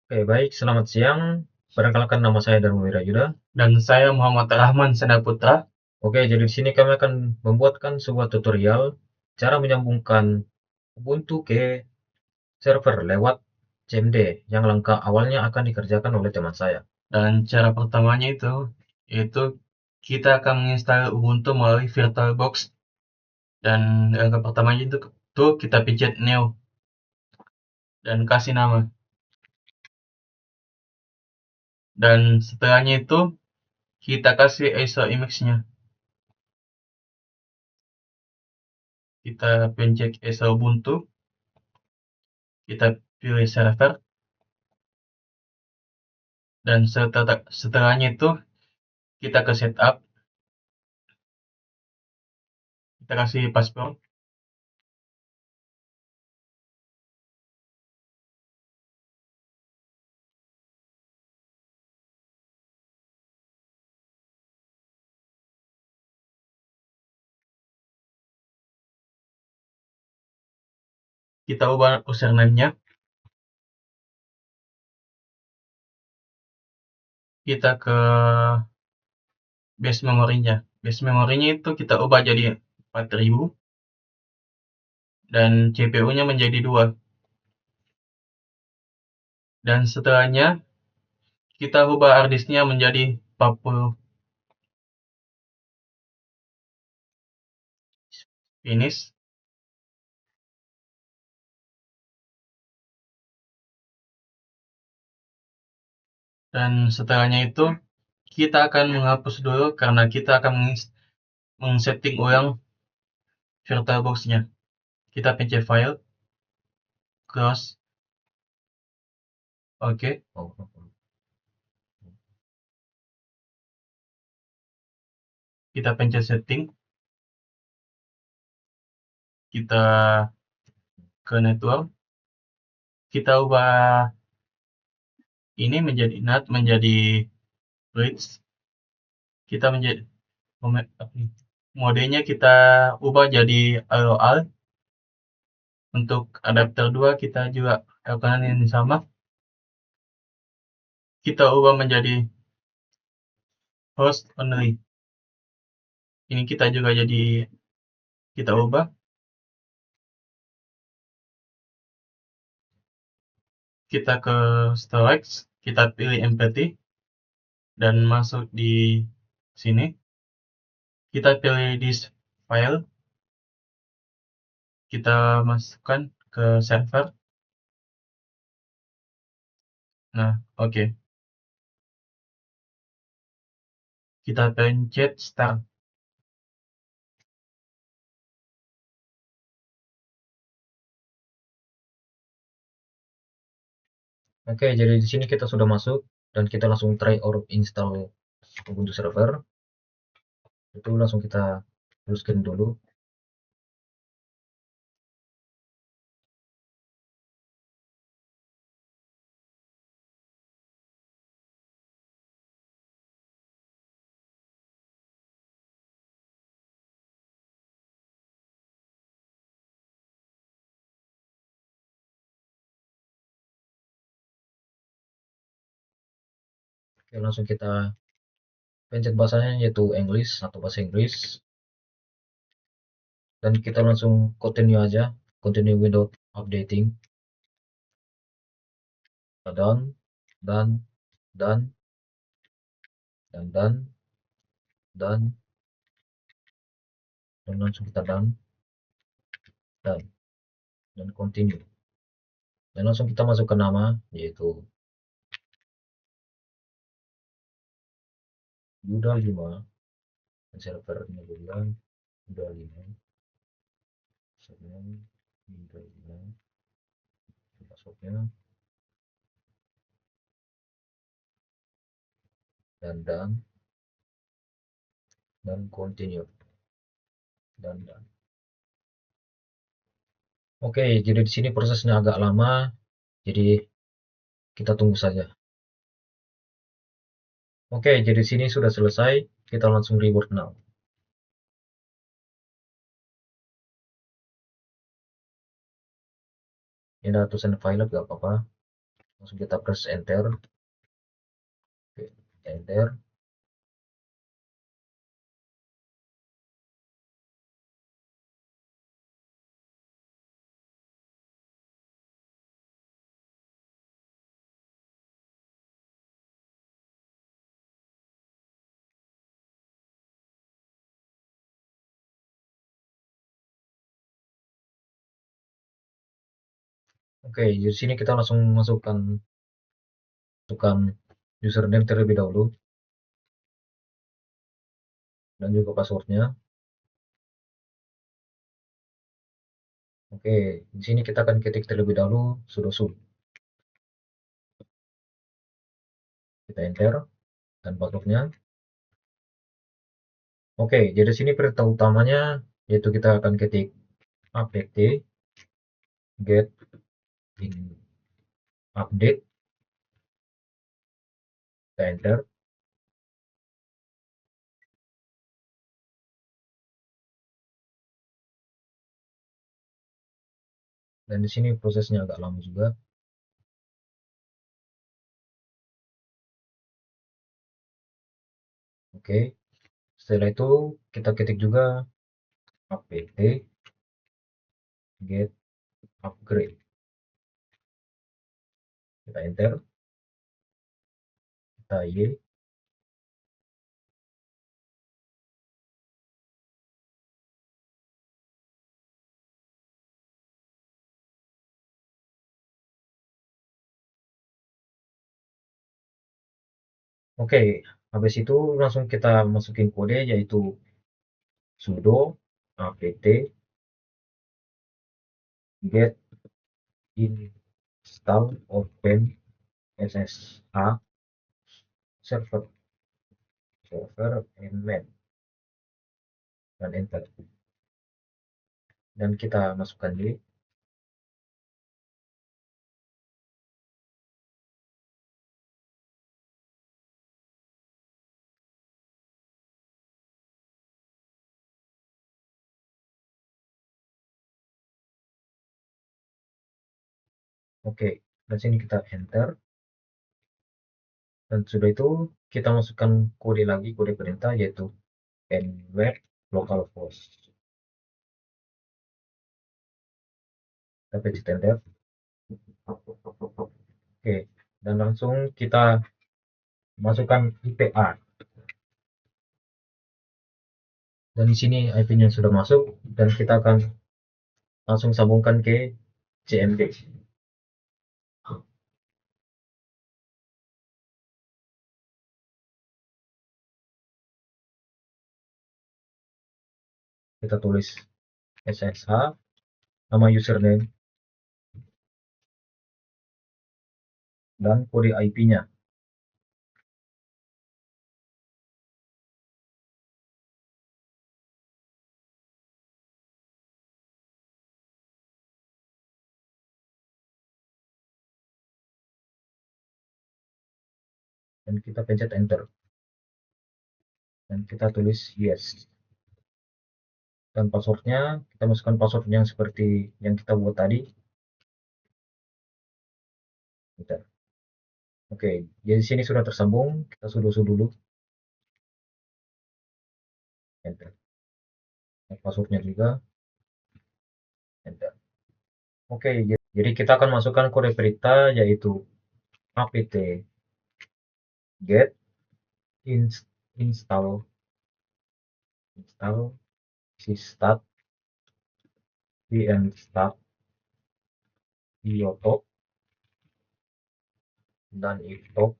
Oke, baik. Selamat siang. Perkenalkan nama saya Dharma Wirayuda. Dan saya Muhammad Rahman Sedaputra. Oke, jadi di sini kami akan membuatkan sebuah tutorial cara menyambungkan Ubuntu ke server lewat CMD yang langkah awalnya akan dikerjakan oleh teman saya. Dan cara pertamanya yaitu kita akan menginstal Ubuntu melalui VirtualBox. Dan langkah pertamanya itu kita pencet New dan kasih nama. Dan setelahnya itu kita kasih ISO image-nya. Kita pencet ISO Ubuntu, kita pilih server, dan setelahnya itu kita ke setup, kita kasih password. Kita ubah username-nya, kita ke base memorinya. Base memorinya itu kita ubah jadi 4000 dan CPU-nya menjadi 2. Dan setelahnya kita ubah hard disk-nya menjadi 40. Finish. Dan setelahnya itu kita akan menghapus dulu karena kita akan men-setting ulang VirtualBox-nya. Kita pencet file, close, oke. Oh, Kita pencet setting, kita ke network, kita ubah ini menjadi NAT menjadi bridge. Kita menjadi modenya kita ubah jadi AOL. Untuk adapter 2 kita juga lakukan yang sama. Kita ubah menjadi host only. Ini kita juga kita ubah. Kita ke storage, kita pilih empty dan masuk di sini. Kita pilih disk file, kita masukkan ke server. Nah, oke. Kita pencet start. Oke, jadi di sini kita sudah masuk dan kita langsung try or install Ubuntu server. Itu langsung kita full screen dulu. Oke, langsung kita pencet bahasanya yaitu English atau bahasa Inggris. Dan kita langsung continue aja, continue without updating. Done, done, done, dan done, done, dan langsung kita done, done, dan continue. Dan langsung kita masukkan nama, yaitu Yuda 5, dan servernya juga Yuda 5, username Yuda 5, passwordnya, dan done, dan continue, dan done. Oke, jadi di sini prosesnya agak lama, jadi kita tunggu saja. Oke, jadi di sini sudah selesai, kita langsung reboot now. Ini ada tulisan file, gak apa-apa. langsung kita press enter. Oke, enter. Oke, di sini kita langsung masukkan username terlebih dahulu dan juga passwordnya. Oke, di sini kita akan ketik terlebih dahulu sudo su. Kita enter dan passwordnya. Oke, jadi sini perintah utamanya yaitu kita akan ketik apt get in update. Kita enter. Dan di sini prosesnya agak lama juga. Oke, setelah itu kita ketik juga apt get upgrade. Kita enter, kita y. Oke, habis itu langsung kita masukin kode yaitu sudo apt get install open ssh server and man, dan enter. Dan kita masukkan di. Oke, dan sini kita enter. Dan sudah itu kita masukkan kode lagi, kode perintah yaitu nweb localhost. Kita pencet enter. Oke, dan langsung kita masukkan IPA. Dan di sini IP-nya sudah masuk dan kita akan langsung sambungkan ke CMD. Kita tulis SSH, nama username, dan kode IP-nya. Dan kita pencet enter. Dan kita tulis yes. Dan passwordnya, kita masukkan password yang seperti yang kita buat tadi. Bentar. Oke, jadi sini sudah tersambung. Kita sudo dulu. Enter. Dan passwordnya juga. Enter. Oke, jadi kita akan masukkan kode perintah yaitu apt get install systat vmstat iotop dan iktop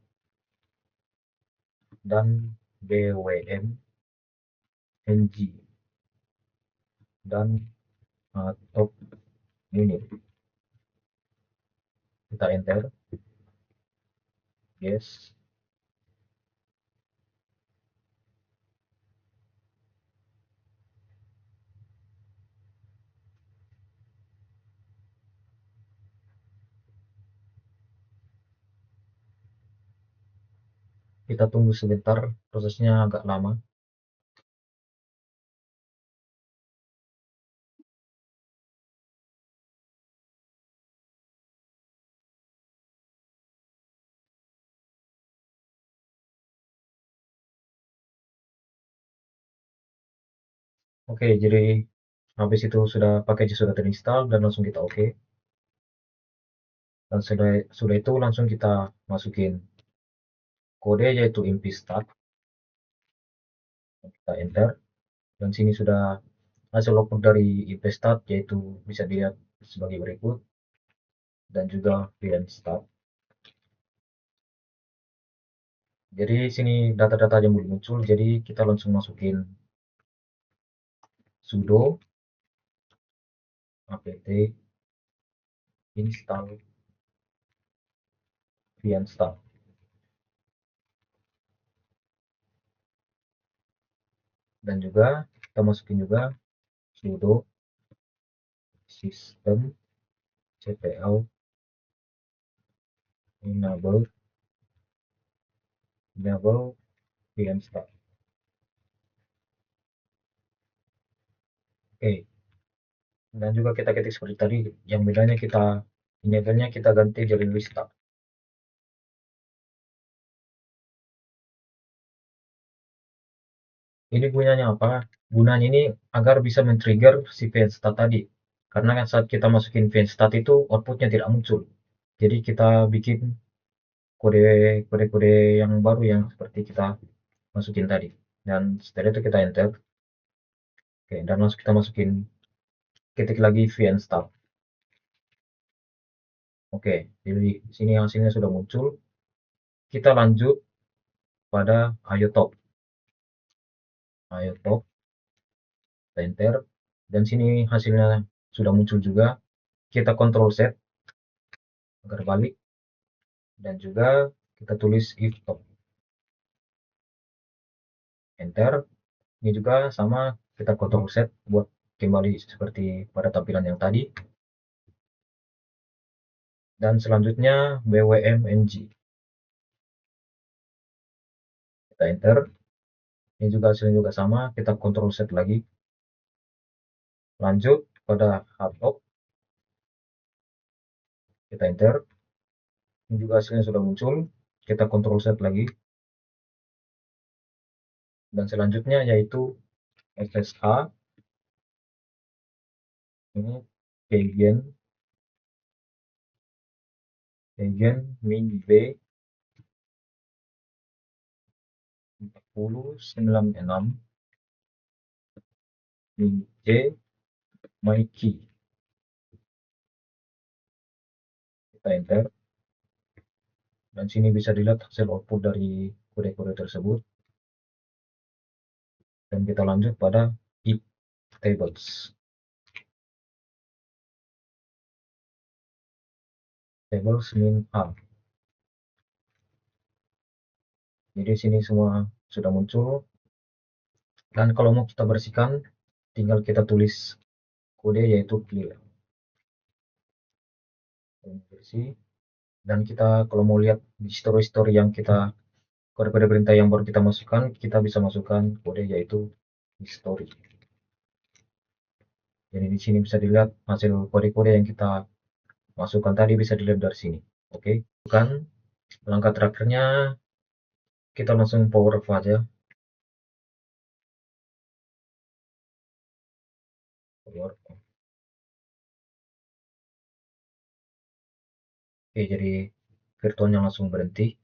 dan bwm ng dan top unit. Kita enter. Yes. Kita tunggu sebentar, prosesnya agak lama. Oke, jadi habis itu package sudah terinstall dan langsung kita oke. Dan sudah itu langsung kita masukin kode yaitu imp-start, kita enter, dan sini sudah hasil output dari imp-start yaitu bisa dilihat sebagai berikut, dan juga vn-start. Jadi sini data-data yang belum muncul, jadi kita langsung masukin sudo apt install vn-start. Dan juga kita masukin juga sudo system cpl enable vn-start. Oke, dan juga kita ketik seperti tadi, yang bedanya kita ganti jadi restart. Ini gunanya apa? Gunanya ini agar bisa men-trigger si vn-start tadi, karena kan saat kita masukin vn-start itu outputnya tidak muncul. Jadi kita bikin kode-kode yang baru yang seperti kita masukin tadi, dan setelah itu kita enter. Oke, dan langsung kita ketik lagi vn-start. Oke, jadi sini hasilnya sudah muncul. Kita lanjut pada IOTop. IOTop, kita enter, dan sini hasilnya sudah muncul juga. Kita Ctrl Z agar balik, dan juga kita tulis if top, enter. Ini juga sama, kita Ctrl Z buat kembali seperti pada tampilan yang tadi. Dan selanjutnya bwmng, kita enter. Ini juga hasilnya juga sama, kita Ctrl Z lagi, lanjut pada hardtop, kita enter. Ini juga hasilnya sudah muncul, kita Ctrl Z lagi, dan selanjutnya yaitu SSH. Ini keygen min b 4096 min j my key, kita enter, dan sini bisa dilihat hasil output dari kode-kode tersebut. Dan kita lanjut pada if tables min a. Jadi sini semua sudah muncul, dan kalau mau kita bersihkan tinggal kita tulis kode yaitu clear, bersih. Dan kita kalau mau lihat di story yang kode-kode perintah yang baru kita masukkan, kita bisa masukkan kode yaitu history. Jadi di sini bisa dilihat hasil kode-kode yang kita masukkan tadi, bisa dilihat dari sini. Oke, kan langkah terakhirnya kita langsung power off aja. Power off. Oke, jadi virtualnya langsung berhenti.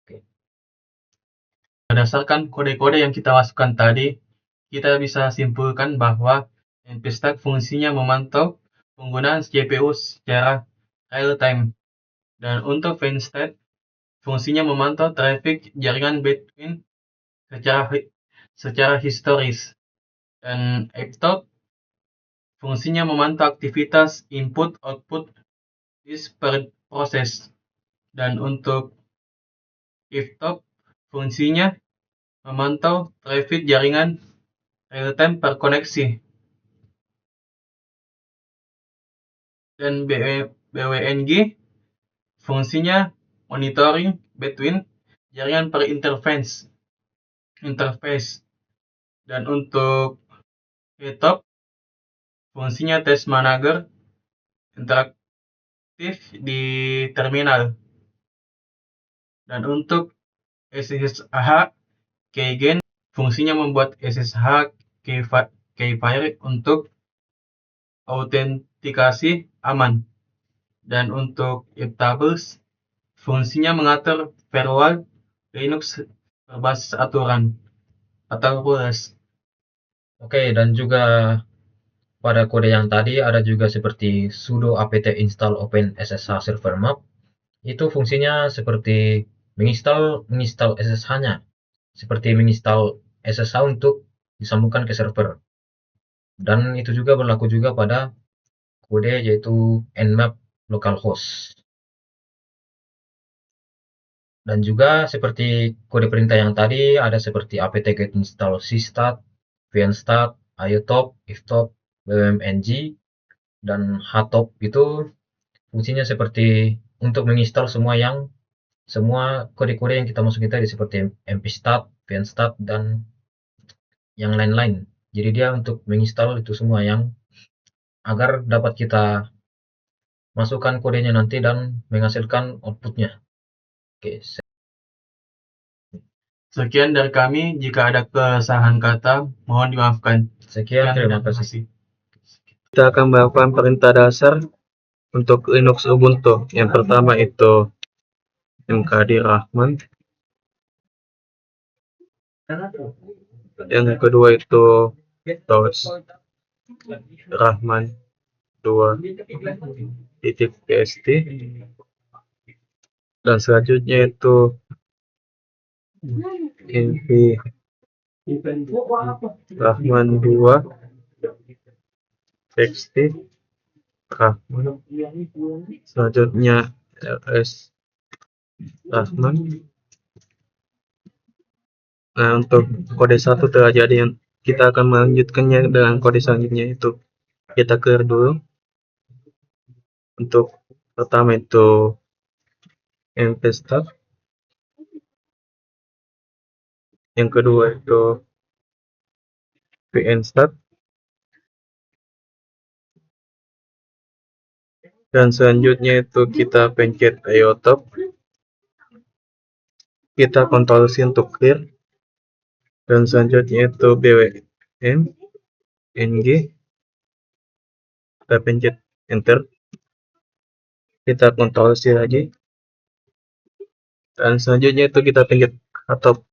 Oke. Berdasarkan kode-kode yang kita masukkan tadi, kita bisa simpulkan bahwa npstat fungsinya memantau penggunaan CPU secara real time. Dan untuk vn-stat, fungsinya memantau traffic jaringan between secara historis. Dan iptop fungsinya memantau aktivitas input-output disk per proses. Dan untuk iftop fungsinya memantau traffic jaringan real-time per koneksi. Dan bwng fungsinya monitoring between jaringan per interface. Dan untuk iptop fungsinya test manager interaktif di terminal. Dan untuk SSH keygen fungsinya membuat SSH keyfire untuk autentikasi aman. Dan untuk Iptables, fungsinya mengatur firewall Linux berbasis aturan atau rules. Oke, dan juga pada kode yang tadi ada juga seperti sudo apt install OpenSSH server map. Itu fungsinya seperti menginstal SSH-nya, seperti menginstal SSH untuk disambungkan ke server. Dan itu juga berlaku juga pada kode yaitu nmap localhost. Dan juga seperti kode perintah yang tadi ada seperti apt-get install systat, vnstat, iotop, iftop, wmng, dan htop itu fungsinya seperti untuk menginstal semua kode-kode yang kita masuk tadi seperti mpstat, vnstat, dan yang lain-lain. Jadi dia untuk menginstal itu semua yang agar dapat kita masukkan kodenya nanti dan menghasilkan outputnya. Oke, Sekian dari kami. Jika ada kesalahan kata, mohon dimaafkan. sekian, terima kasih. Kita akan melakukan perintah dasar untuk Linux Ubuntu. Yang pertama itu mkd rahman. Yang kedua itu tos rahman 2.txt. Dan selanjutnya itu nv rahman 2 txt rahman. Selanjutnya ls rahman. Nah, untuk kode 1 telah jadi, yang kita akan melanjutkannya dengan kode selanjutnya itu kita clear dulu. Untuk pertama itu mpstat, yang kedua itu vnstat, dan selanjutnya itu kita pencet iotop, kita Ctrl C untuk clear, dan selanjutnya itu bwm ng, kita pencet enter, kita Ctrl C lagi, dan selanjutnya itu kita pencet atop,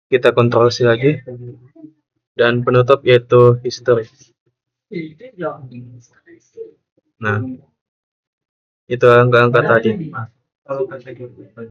kita Ctrl C lagi, dan penutup yaitu history. Nah, itu angka-angka tadi.